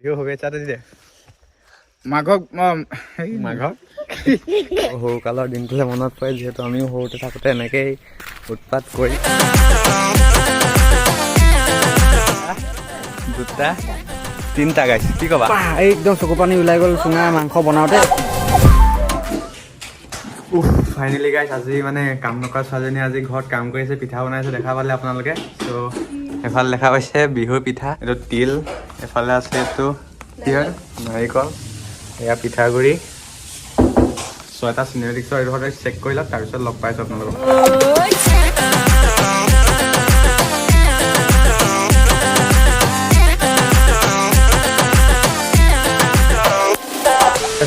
শুভেচ্ছাটো দি দে মাঘক সৰুকালৰ দিনটোলৈ মনত পৰে যিহেতু আমিও সৰুতে থাকোঁতে এনেকেই উৎপাত কৰি দুটা তিনিটা গাইছে কি ক'বা একদম চকু পানী ওলাই গ'ল চুঙা মাংস বনাওঁতে। ফাইনেলি গাইছ আজি মানে কাম নকৰা ছোৱালীজনী আজি ঘৰত কাম কৰি আছে, পিঠা বনাইছে দেখা পালে আপোনালোকে। ত' এফালে দেখা পাইছে বিহুৰ পিঠা, এইটো তিল, এফালে আছে এইটো কি হয় নাৰিকল, এয়া পিঠাগুড়ি। চ' এটা চিনেমেটিক্সৰ এইডোখৰ চেক কৰি লওক, তাৰপিছত লগ পাইছোঁ আপোনালোকক।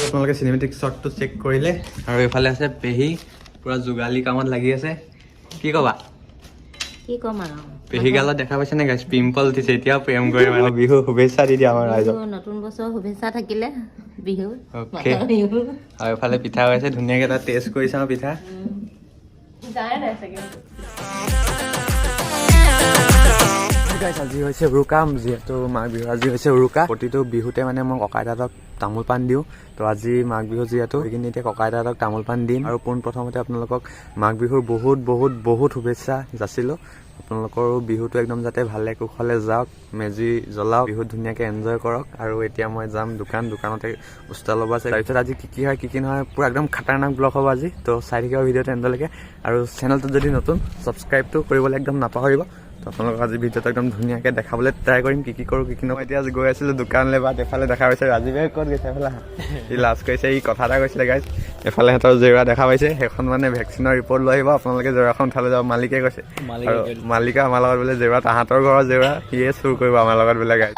আপোনালোকে চিনেমেটিক শ্বটটো চেক কৰিলে, আৰু এইফালে আছে পেহী পুৰা যোগালী কামত লাগি আছে। কি ক'বা? কি ক'ম আৰু পেহী গালত দেখা পাইছে নে গাইছ? পিম্পল উঠিছে, এতিয়াও প্ৰেম কৰি মানে বিহু শুভেচ্ছা দি দিয়া আমাৰ ৰাইজক। নতুন বছৰ শুভেচ্ছা থাকিলে বিহু। অ'কে, আৰু এইফালে পিঠা হৈছে ধুনীয়াকৈ এটা টেষ্ট কৰি চাওঁ পিঠা। আজি হৈছে উৰুকা, যিহেতু মাঘ বিহু আজি হৈছে উৰুকা। প্ৰতিটো বিহুতে মানে মই ককা আইতাহঁতক তামোল পাণ দিওঁ। তো আজি মাঘ বিহু যিহেতু সেইখিনি এতিয়া ককা আইতাহঁতক তামোল পাণ দিম। আৰু পোনপ্ৰথমতে আপোনালোকক মাঘ বিহুৰ বহুত বহুত বহুত শুভেচ্ছা যাচিলোঁ। আপোনালোকৰো বিহুটো একদম যাতে ভালে কুশলে যাওক, মেজি জ্বলাওক, বিহুত ধুনীয়াকৈ এনজয় কৰক। আৰু এতিয়া মই যাম দোকানতে বস্তু ল'ব আছে। তাৰপিছত আজি কি হয় কি নহয় পুৰা একদম খাতাৰনাক ব্লগ হ'ব আজি। তো চাই থাকিব ভিডিঅ'টো এণ্ডলৈকে। আৰু চেনেলটোত যদি নতুন ছাবস্ক্ৰাইবটো কৰিবলৈ একদম নাপাহৰিব। তো আপোনালোকক আজি ভিডিঅ'টো একদম ধুনীয়াকৈ দেখাবলৈ ট্ৰাই কৰিম কি কৰোঁ কি নহয়। এতিয়া আজি গৈ আছিলোঁ দোকানলৈ, বাট এফালে দেখা পাইছে ৰাজীৱে ক'ত গৈছে এফালে ই লাজ কৰিছে, ই কথা এটা কৈছিলে গাইছ। এফালে সিহঁতৰ জেউৰা দেখা পাইছে, সেইখন মানে ভেকচিনৰ ৰিপৰ্ট লৈ আহিব আপোনালোকে। জেউৰাখন উঠালৈ যাব মালিকে কৈছে, আৰু মালিকে আমাৰ লগত বোলে জেউৰা তাহাঁতৰ ঘৰৰ জেউৰা সিয়ে চুৰ কৰিব আমাৰ লগত বোলে গাইছ।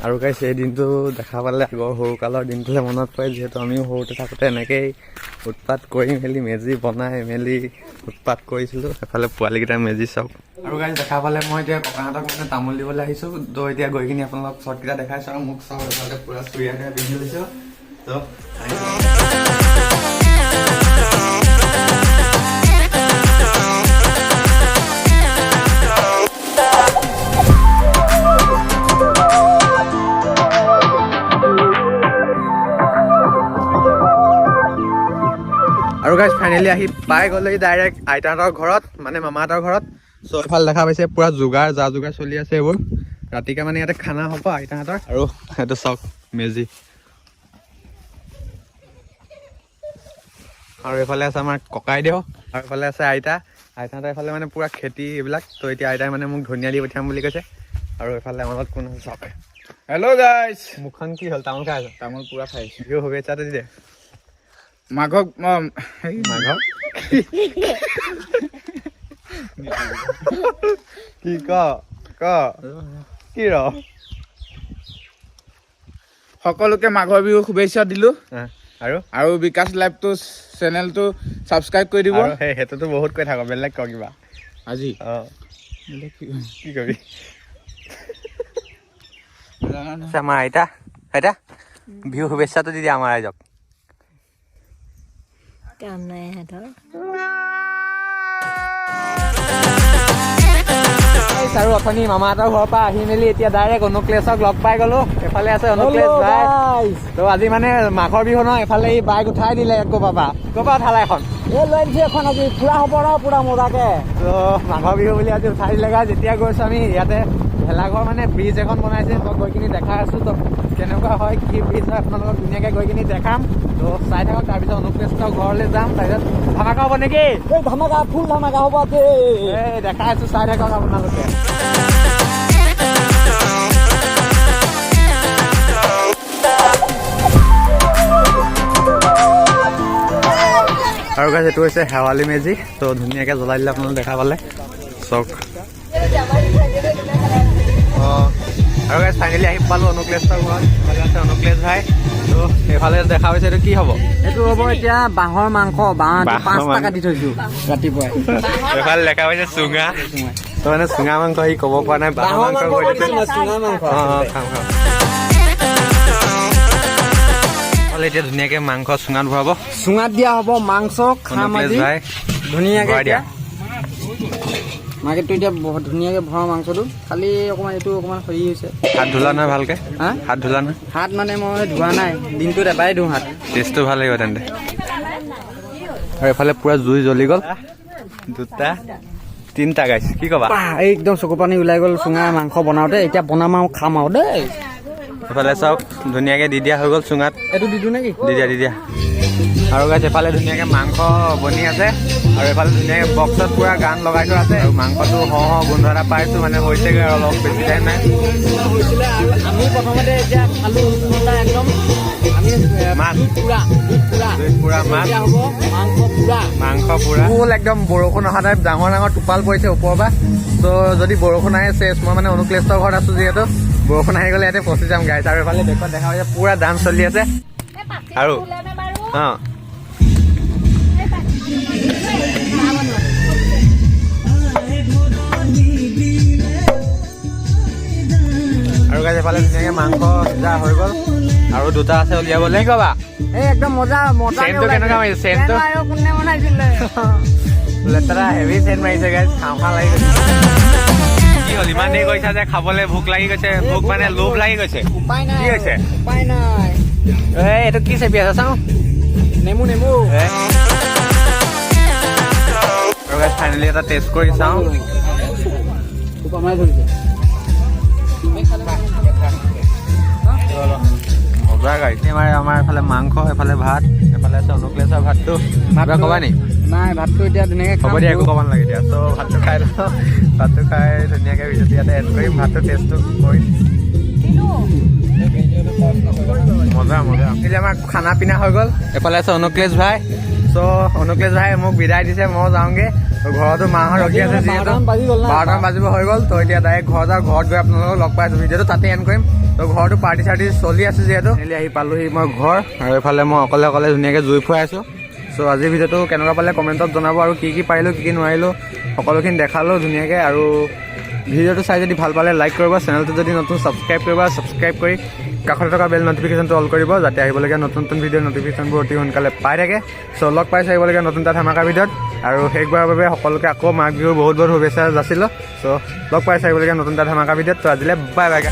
আৰু গাইছ এই দিনটো দেখা পালে আগৰ সৰুকালৰ দিনটোলৈ মনত পৰে, যিহেতু আমিও সৰুতে থাকোঁতে এনেকেই উৎপাত কৰি মেলি মেজি বনাই মেলি উৎপাত কৰিছিলোঁ। এফালে পোৱালীকেইটা মেজি চাওক। আৰু গাইছ দেখা পালে মই এতিয়া ককাহঁতক মানে তামোল দিবলৈ আহিছোঁ। তো এতিয়া গৈ কিনি আপোনালোকক শ্বৰ্টকেইটা দেখাইছোঁ। আৰু মোক চাওক এফালে পূৰা চুৰিয়াকৈ পিন্ধি লৈছোঁ। তো আৰু গাইছ ফাইনেলি আহি পাই গ'লেই ডাইৰেক্ট আইতাহঁতৰ ঘৰত, মানে মামাহঁতৰ ঘৰত। চ' এইফালে দেখা পাইছে পুৰা যা যোগাৰ চলি আছে এইবোৰ। ৰাতিকে মানে ইয়াতে খানা হ'ব আইতাহঁতৰ। আৰু সেইটো চাওক মেজি। আৰু এইফালে আছে আমাৰ ককাইদেউ, আৰু এইফালে আছে আইতাহঁতৰ এইফালে মানে পুৰা খেতি এইবিলাক। তো এতিয়া আইতাই মানে মোক ধনিয়া দি পঠিয়াম বুলি কৈছে। আৰু এইফালে আমাৰ লগত কোন আছে চাওক। হেল্ল' গাইছ, মুখখন কি হ'ল? তামোল খাই আছ? তামোল পুৰা খাইছোঁ। বিহু শুভেচ্ছাটো দি দে মাঘক মাঘৰ কি ক কি সকলোকে মাঘৰ বিহু শুভেচ্ছা দিলোঁ। আৰু বিকাশ লাইভটো চেনেলটো ছাবস্ক্ৰাইব কৰি দিব। সেইটোতো বহুত কৈ থাক, বেলেগ ক কিবা আজি কি কবি? আমাৰ আইতা বিহু শুভেচ্ছাটো দি দিয়া আমাৰ ৰাইজক। কাম নাই সিহঁতৰ। আৰু অথনি মামাহঁতৰ ঘৰৰ পৰা আহি মেলি এতিয়া ডাইৰেক্ট অনুক্লেশক লগ পাই গ'লো। এফালে আছে অনুক্লেশ বাই। তো আজি মানে মাঘৰ বিহু ন, এফালে এই বাইক উঠাই দিলে ক'ৰবাৰ পৰা উঠালে এখন লৈ আনিছে এখন আজি পুৰা হ'ব ন, পুৰা মজাকে। তো মাঘৰ বিহু বুলি আজি উঠাই দিলে গাইছ। যেতিয়া গৈছোঁ আমি ইয়াতে ভেলাঘৰ মানে ব্ৰিজ এখন বনাইছে, তো গৈ কিনি দেখাই আছোঁ। তো কেনেকুৱা হয় কি ব্ৰিজ হয় আপোনালোকক ধুনীয়াকৈ গৈ কিনি দেখাম। তো চাই থাকক। তাৰপিছত অনুক্লেশৰ ঘৰলৈ যাম, তাৰপিছত ধামাকা হ'ব নেকি? এই ধামাকা ফুল ধামাকা হ'ব। এই দেখাই আছোঁ, চাই থাকক আপোনালোকে। আৰু গাইছ এইটো হৈছে শেৱালি মেজি। তো ধুনীয়াকৈ জ্বলাই দিলে আপোনালোকে দেখা পালে চক। আৰু গাইছ ফাইনেলি আহি পালোঁ অনুক্লেশৰ ঘৰত। এইফালে আছে অনুক্লেশ ভাই। তো এইফালে দেখা পাইছে এইটো কি হ'ব? এইটো হ'ব এতিয়া বাঁহৰ মাংস। 5 টকা দি থৈছোঁ ৰাতিপুৱাই। এইফালে দেখা পাইছে চুঙা। তো মানে চুঙা মাংস সি ক'ব পৰা নাই, বাঁহৰ মাংস কৈ দিছে। খাম। এতিয়া ধুনীয়াকৈ মাংস চুঙাত ভৰাব। চুঙাত দিয়া হ'ব মাংস। খাম আজি ধুনীয়াকৈ। মাৰ্কেটটো এতিয়া বহুত ধুনীয়াকৈ ভৰাওঁ মাংসটো, খালি অকণমান এইটো অকণমান হেৰি হৈছে। হাত ধুলা নহয় ভালকে? হা হাত ধুলা নহয়? হাত মানে মই ধোৱা নাই, দিনটোত এবাৰেই ধোওঁ হাত। টেষ্টটো ভাল লাগিব তেন্তে। আৰু এফালে পুৰা জুই জ্বলি গ'ল, 2টা 3টা গাইছ, কি ক'বা? এই একদম চকু পানী ওলাই গ'ল চুঙা মাংস বনাওঁতে। এতিয়া বনাম আৰু খাম আৰু দেই। এফালে চাওক ধুনীয়াকৈ দি দিয়া হৈ গ'ল চুঙাত। এইটো দি দিওঁ নেকি? দি দিয়া। আৰু গাইছ এফালে ধুনীয়াকৈ মাংস বনি আছে, আৰু এফালে ধুনীয়াকৈ বক্সত পুৰা গান লগাই থোৱা আছে। আৰু মাংসটো গোন্ধ এটা পাইছোঁ, মানে হৈছেগৈ আৰু অলপ বেছি টাইম নাই। হৈছিলে আৰু আমি প্ৰথমতে এতিয়া খালোঁ একদম আমি মাছ পুৰা মাছ, হ'ব মাংস পুৰা ফুল একদম বৰষুণ অহা টাইপ ডাঙৰ ডাঙৰ টোপাল পৰিছে ওপৰৰ পৰা। ত' যদি বৰষুণ আহে চেছ, মই মানে অনুক্লেষ্টৰ ঘৰত আছোঁ যিহেতু, বৰষুণ আহি গ'লে ইয়াতে ফচি যাম গাইছ। আৰু এফালে দেখুৱাত দেখা হৈছে পুৰা ডান্স চলি আছে। আৰু অঁ আৰু গাইছ এফালে ধুনীয়াকৈ মাংস সিজা হৈ গ'ল, আৰু 2টা আছে উলিয়াবলৈ। কি ক'বা? এই একদম মজা চেণ্টটো কেনেকুৱা মাৰিছে? চেণ্টটো কোনে বনাইছিলে? লেতেৰা হেভি চেণ্ট মাৰিছে গাইছ, খাওঁ লাগি গৈছে। কি হ'ল ইমান দেৰি কৈছা যে খাবলৈ ভোক লাগি গৈছে? ভোক মানে লোভ লাগি গৈছে। উপায় নাই, কি হৈছে? উপায় নাই। এইটো কি চেপি আছে চাওঁ? নেমু আৰু গাইছ ফাইনেলি এটা টেষ্ট কৰি চাওঁ। মাৰি ধৰিছে। মজা গাইছ। আমাৰ এফালে মাংস, এফালে ভাত, এফালে আছে অনুক্লেশৰ ভাতটো। কিবা ক'বা নি? নাই, ভাতটো এতিয়া ধুনীয়াকৈ হ'ব দিয়া, একো ক'ব নালাগে এতিয়া। ত' ভাতটো খাই লওঁ, ভাতটো খাই ধুনীয়াকৈ ভিডিঅ'টো ইয়াতে এড কৰিম, ভাতটো টেষ্টটো কৰি। মজা এতিয়া আমাৰ খানা পিনা হৈ গ'ল। এফালে আছে অনুক্লেশ ভাই। চ' অনুক্লেশ ভাই মোক বিদায় দিছে, মই যাওঁগৈ। ঘৰতো মাহঁত ৰখি আছে যিহেতু 12টামান বাজিব হৈ গ'ল। ত' এতিয়া ডাইৰেক্ট ঘৰত যাওঁ, ঘৰত গৈ আপোনালোকক লগ পাইছোঁ, ভিডিঅ'টো তাতে এণ্ড কৰিম। ত' ঘৰতো পাৰ্টি চাৰ্টি চলি আছে যিহেতু, আহি পালোহি মই ঘৰ। আৰু এইফালে মই অকলে ধুনীয়াকৈ জুই ফুৱাই আছোঁ। চ' আজিৰ ভিডিঅ'টো কেনেকুৱা পালে কমেণ্টত জনাব, আৰু কি পাৰিলোঁ কি নোৱাৰিলোঁ সকলোখিনি দেখালোঁ ধুনীয়াকৈ। আৰু ভিডিঅ'টো চাই যদি ভাল পালে লাইক কৰিব, চেনেলটো যদি নতুন ছাবস্ক্ৰাইব কৰিব, ছাবস্ক্ৰাইব কৰি কাষতে থকা বেল নটিফিকেশ্যনটো অল কৰিব, যাতে আহিবলগীয়া নতুন ভিডিঅ'ৰ নটিফিকেশ্যনবোৰ অতি সোনকালে পাই থাকে। চ' লগ পাইছোঁ আহিবলগীয়া নতুন এটা ধামাকা ভিডিঅ'ত। আৰু শেষবাৰৰ বাবে সকলোকে আকৌ মাঘ বিহুৰ বহুত শুভেচ্ছা যাচিলোঁ। চ' লগ পাইছোঁ আহিবলগীয়া নতুন এটা ধামাকা ভিডিঅ'ত। ত' আজিলৈ বাই।